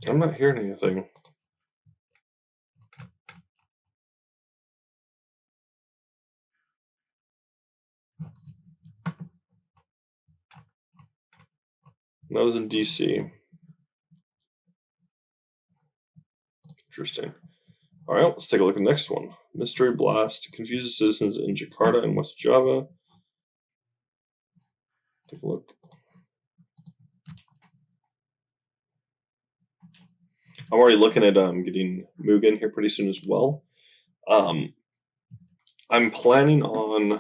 I'm not hearing anything. That was in DC. Interesting. All right, let's take a look at the next one. Mystery Blast confuses citizens in Jakarta and West Java. Take a look. I'm already looking at getting Mugen here pretty soon as well. I'm planning on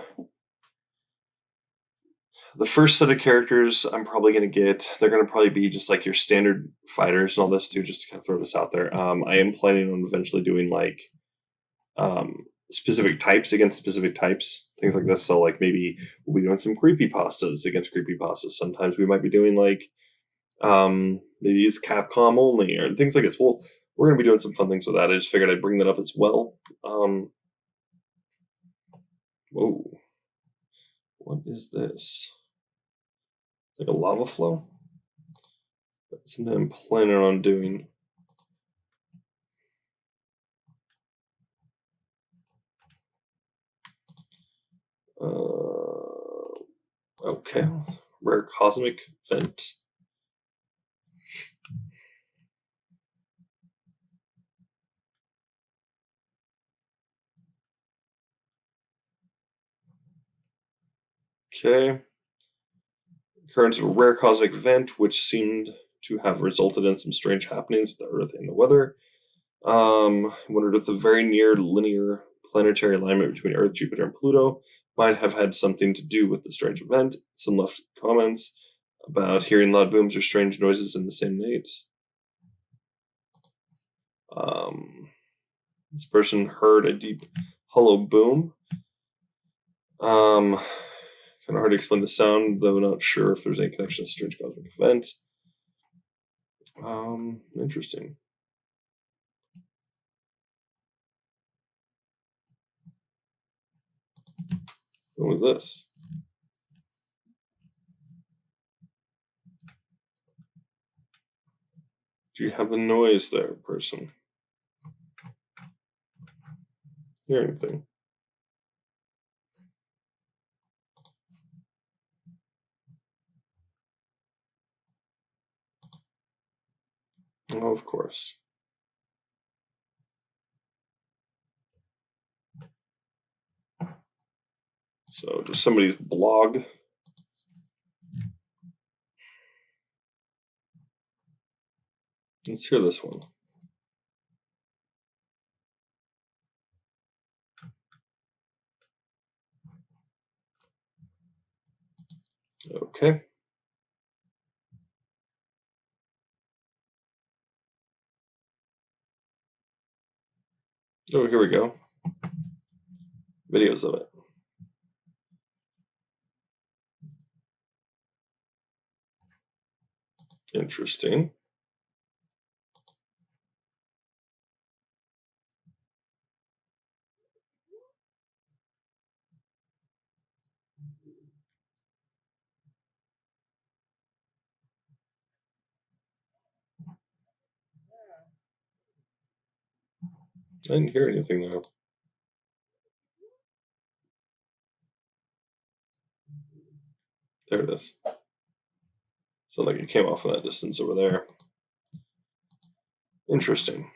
the first set of characters I'm probably going to get. They're going to probably be just like your standard fighters and all this too, just to kind of throw this out there. I am planning on eventually doing like specific types against specific types, things like this. So like maybe we'll be doing some creepypastas against creepypastas. Sometimes we might be doing like maybe it's Capcom only or things like this. Well, we're going to be doing some fun things with that. I just figured I'd bring that up as well. Whoa. What is this? Like a lava flow? That's something I'm planning on doing. Okay. Rare cosmic vent. Okay. Occurrence of a rare cosmic event, which seemed to have resulted in some strange happenings with the Earth and the weather. Wondered if the very near linear planetary alignment between Earth, Jupiter, and Pluto might have had something to do with the strange event. Some left comments about hearing loud booms or strange noises in the same night. This person heard a deep, hollow boom. Kind of hard to explain the sound, though not sure if there's any connection to strange cosmic event. Interesting. What was this? Do you have a noise there, person? Hear anything? Oh, of course. So just somebody's blog. Let's hear this one. Okay. Oh, here we go. Videos of it. Interesting. I didn't hear anything though. There it is. So like it came off in that distance over there. Interesting.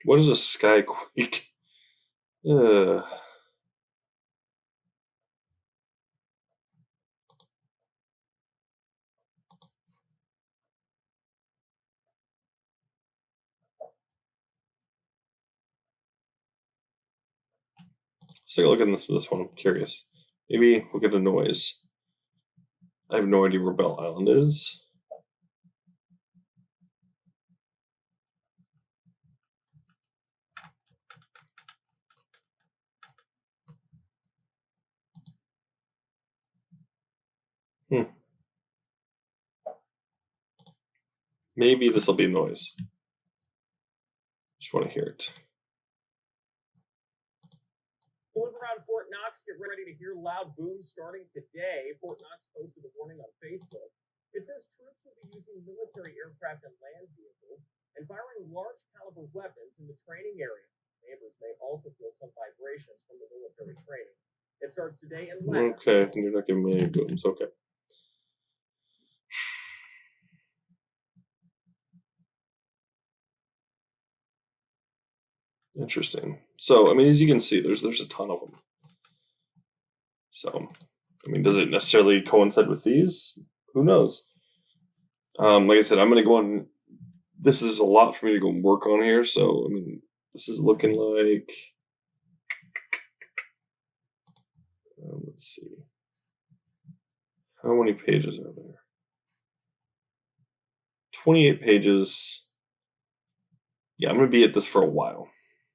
What is a skyquake? Let's take a look at this one. I'm curious. Maybe we'll get a noise. I have no idea where Bell Island is. Maybe this will be noise. Just want to hear it. Live around Fort Knox, get ready to hear loud booms starting today. Fort Knox posted a warning on Facebook. It says troops will be using military aircraft and land vehicles and firing large caliber weapons in the training area. Neighbors may also feel some vibrations from the military training. It starts today and lasts. Okay, you're not giving me any booms. Okay. Interesting. So, I mean, as you can see, there's a ton of them. So, I mean, does it necessarily coincide with these? Who knows? Like I said, I'm going to go on. This is a lot for me to go and work on here. So, I mean, this is looking like. Let's see. How many pages are there? 28 pages. Yeah, I'm going to be at this for a while.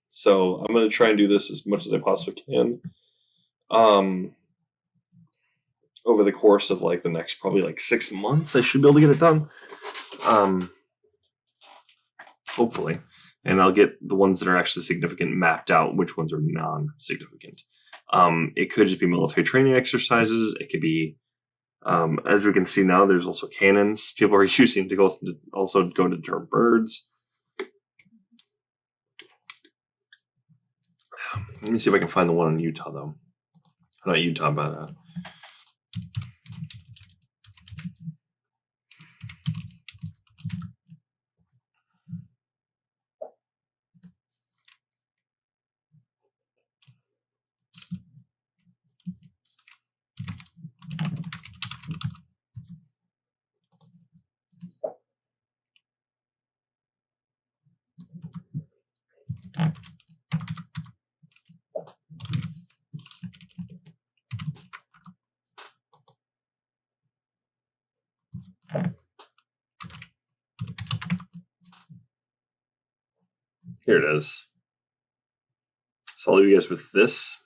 So I'm going to try and do this as much as I possibly can. Over the course of like the next probably like 6 months, I should be able to get it done. Hopefully. And I'll get the ones that are actually significant mapped out, which ones are non-significant. It could just be military training exercises. It could be, as we can see now, there's also cannons people are using to go to deter birds. Let me see if I can find the one in Utah, though. Not Utah, but here it is. So I'll leave you guys with this.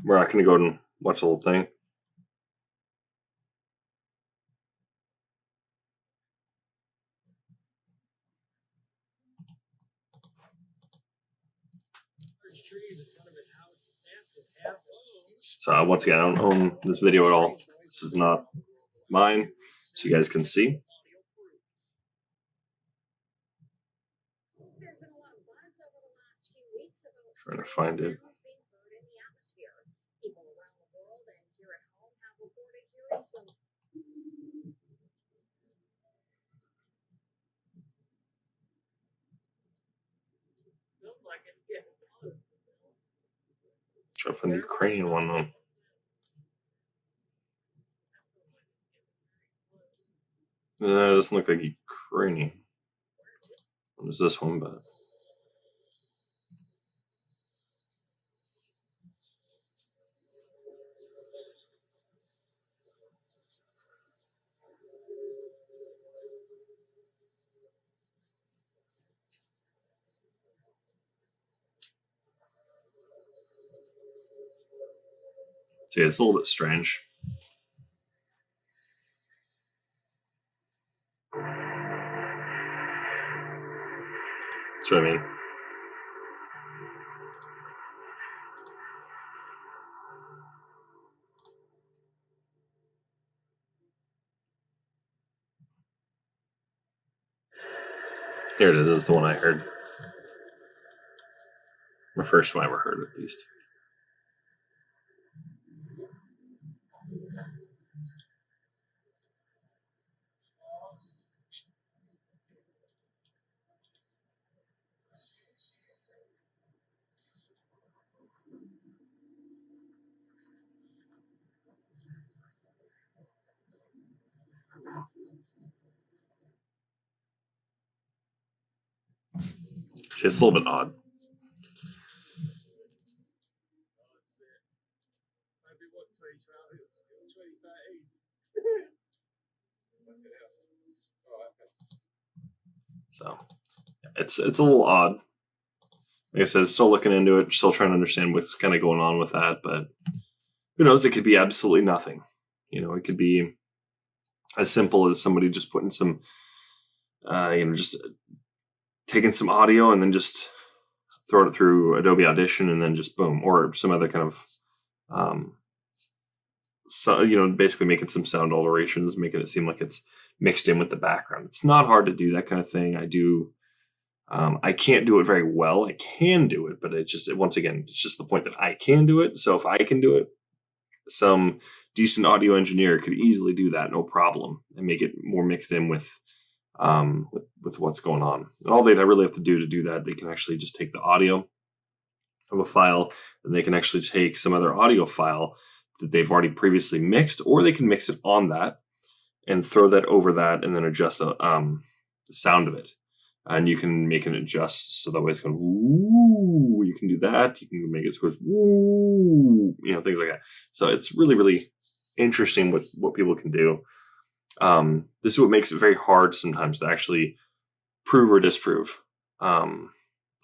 We're not going to go and watch the whole thing. So once again, I don't own this video at all. This is not mine, so you guys can see. There's been a lot of buzz over the last few weeks about Trying to find it. People around the world and here at home have reported hearing some. Feels like it's getting close. Trying to find the Ukrainian one though. It doesn't look like Ukrainian. What is this one? But see, it's a little bit strange. That's what I mean. Here it is. This is the one I heard. My first one I ever heard, at least. See, it's a little bit odd. So it's a little odd. Like I said, still looking into it, still trying to understand what's kind of going on with that. But who knows? It could be absolutely nothing. It could be as simple as somebody just putting some, just taking some audio and then just throwing it through Adobe Audition and then just boom, or some other kind of, basically making some sound alterations, making it seem like it's mixed in with the background. It's not hard to do that kind of thing. I do. I can't do it very well. I can do it, but once again, it's just the point that I can do it. So if I can do it, some decent audio engineer could easily do that, no problem, and make it more mixed in with what's going on. And all they really have to do that, they can actually just take the audio of a file, and they can actually take some other audio file that they've already previously mixed, or they can mix it on that and throw that over that, and then adjust the sound of it. And you can make it adjust so that way it's going, ooh, you can do that. You can make it go, ooh, things like that. So it's really, really interesting what people can do. This is what makes it very hard sometimes to actually prove or disprove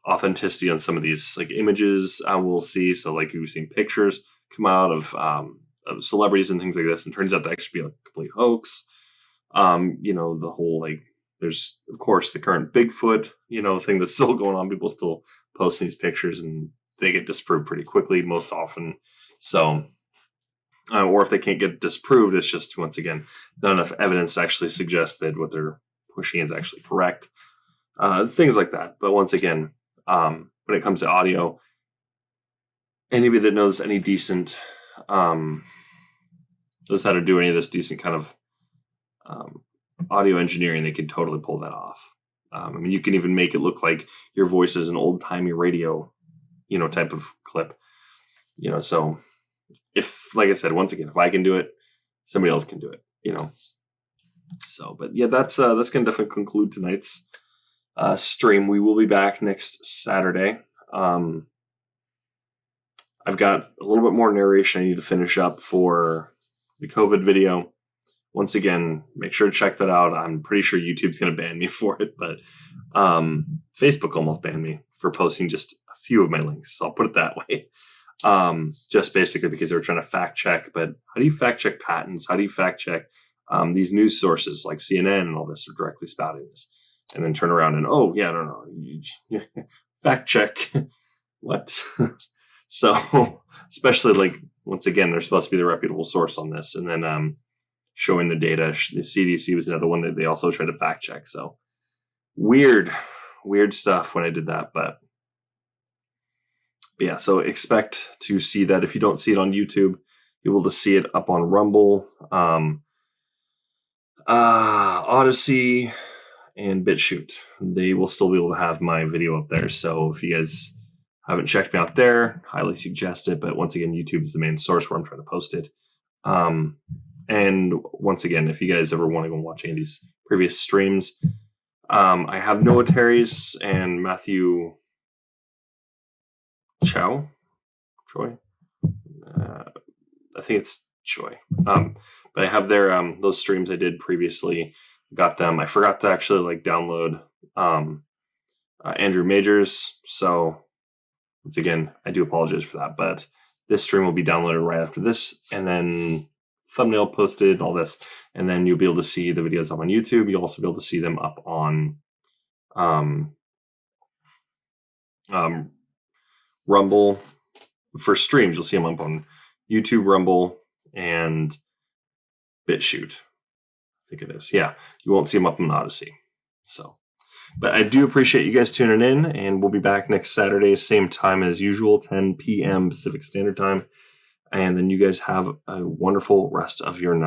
authenticity on some of these like images we'll see. So like we've seen pictures come out of celebrities and things like this, and turns out to actually be a complete hoax. The whole there's of course the current Bigfoot thing that's still going on. People still post these pictures and they get disproved pretty quickly most often. So or if they can't get disproved, it's just once again not enough evidence to actually suggest that what they're pushing is actually correct. Things like that. But once again, when it comes to audio, anybody that knows any decent knows how to do any of this decent kind of audio engineering, they can totally pull that off. You can even make it look like your voice is an old timey radio, type of clip. So if, like I said, once again, if I can do it, somebody else can do it. So, but yeah, that's going to definitely conclude tonight's stream. We will be back next Saturday. I've got a little bit more narration I need to finish up for the COVID video. Once again, make sure to check that out. I'm pretty sure YouTube's going to ban me for it, but Facebook almost banned me for posting just a few of my links. So I'll put it that way. Just basically because they were trying to fact check. But how do you fact check patents? How do you fact check these news sources like CNN and all this are directly spouting this? And then turn around and, oh, yeah, I don't know. Fact check. What? So, especially once again, they're supposed to be the reputable source on this. And then showing the data. The CDC was another one that they also tried to fact check. So weird stuff when I did that. But yeah, so expect to see that. If you don't see it on YouTube, you'll be able to see it up on Rumble, Odyssey, and BitChute. They will still be able to have my video up there. So if you guys haven't checked me out there, highly suggest it. But once again, YouTube is the main source where I'm trying to post it. And once again, if you guys ever want to go watch any of these previous streams, I have Noah Terry's and Matthew Troy. I think it's Choi. But I have their those streams I did previously. Got them. I forgot to actually download Andrew Majors. So once again, I do apologize for that. But this stream will be downloaded right after this, and then thumbnail posted, all this, and then you'll be able to see the videos up on YouTube. You'll also be able to see them up on Rumble for streams. You'll see them up on YouTube, Rumble, and BitChute. I think it is. Yeah, you won't see them up on Odyssey. So, but I do appreciate you guys tuning in, and we'll be back next Saturday, same time as usual, 10 p.m. Pacific Standard Time. And then you guys have a wonderful rest of your night.